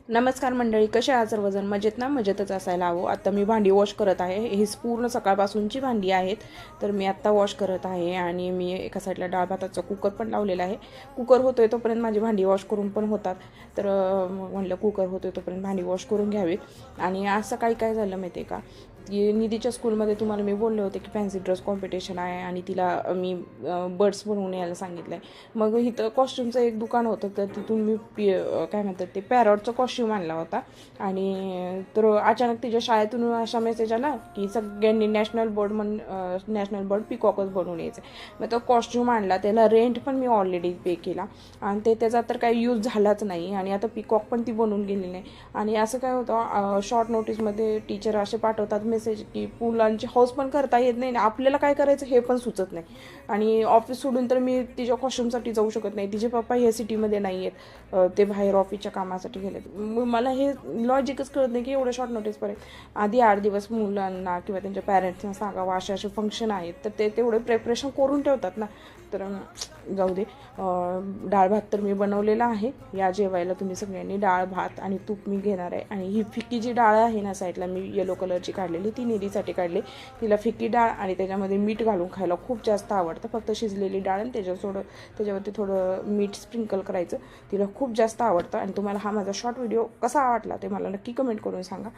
नमस्कार मंडळी, कसे आहात सर्वजण? मजेत ना? मजेतच असायला हवं. आता मी भांडी वॉश करत आहे. ही पूर्ण सकाळपासूनची भांडी आहेत. तर मी आत्ता वॉश करत आहे आणि मी एका साईडला डाळ भाताचा कुकर पण लावलेला आहे. कुकर होतोय तोपर्यंत माझी भांडी वॉश करून पण होतात. तर मग म्हणलं कुकर होतोय तोपर्यंत भांडी वॉश करून घ्यावीत. आणि आज सकाळी काय झालं माहिती आहे का, की निधीच्या स्कूलमध्ये तुम्हाला मी बोलले होते की फॅन्सी ड्रेस कॉम्पिटिशन आहे आणि तिला मी बर्ड्स बनवून यायला सांगितलं आहे. मग इथं कॉस्ट्युमचं एक दुकान होतं, तर तिथून मी काय म्हणतात ते पॅरॉटचं कॉस्ट्युम आणला होता. आणि तर अचानक तिच्या शाळेतून अशा मेसेज आला की सगळ्यांनी नॅशनल बर्ड पिकॉकच बनवून यायचं. मग तो कॉस्ट्युम आणला, त्याला रेंट पण मी ऑलरेडी पे केला आणि त्याचा तर काही यूज झालाच नाही. आणि आता पिकॉक पण ती बनवून गेली नाही. आणि असं काय होतं, शॉर्ट नोटीसमध्ये टीचर असे पाठवतात मेसेज की मुलांची हौस पण करता येत नाही, आपल्याला काय करायचं हे पण सुचत नाही. आणि ऑफिस सोडून तर मी तिच्या कॉस्ट्युमसाठी जाऊ शकत नाही. तिचे पप्पा हे सिटीमध्ये नाही आहेत, ते बाहेर ऑफिसच्या कामासाठी गेलेत. मला हे लॉजिकच कळत नाही की एवढं शॉर्ट नोटीसपर्यंत आधी 8 दिवस मुलांना किंवा त्यांच्या पॅरेंट्सना सांगावं असे फंक्शन आहेत, तर ते तेवढे प्रिपरेशन करून ठेवतात ना. तर जाऊ दे. डाळ भात तर मी बनवलेला आहे. या जेवायला तुम्ही सगळ्यांनी. डाळ भात आणि तूप मी घेणार आहे. आणि ही फिक्की जी डाळ आहे ना साईडला मी येलो कलरची काढलेली, ती निधीसाठी काढली. तिला फिक्की डाळ आणि त्याच्यामध्ये मीठ घालून खायला खूप जास्त आवडतं. फक्त शिजलेली डाळ आणि त्याच्यावरती थोडं मीठ स्प्रिंकल करायचं. तिला खूप जास्त आवडतं. आणि तुम्हाला हा माझा शॉर्ट व्हिडिओ कसा वाटला ते मला नक्की कमेंट करून सांगा.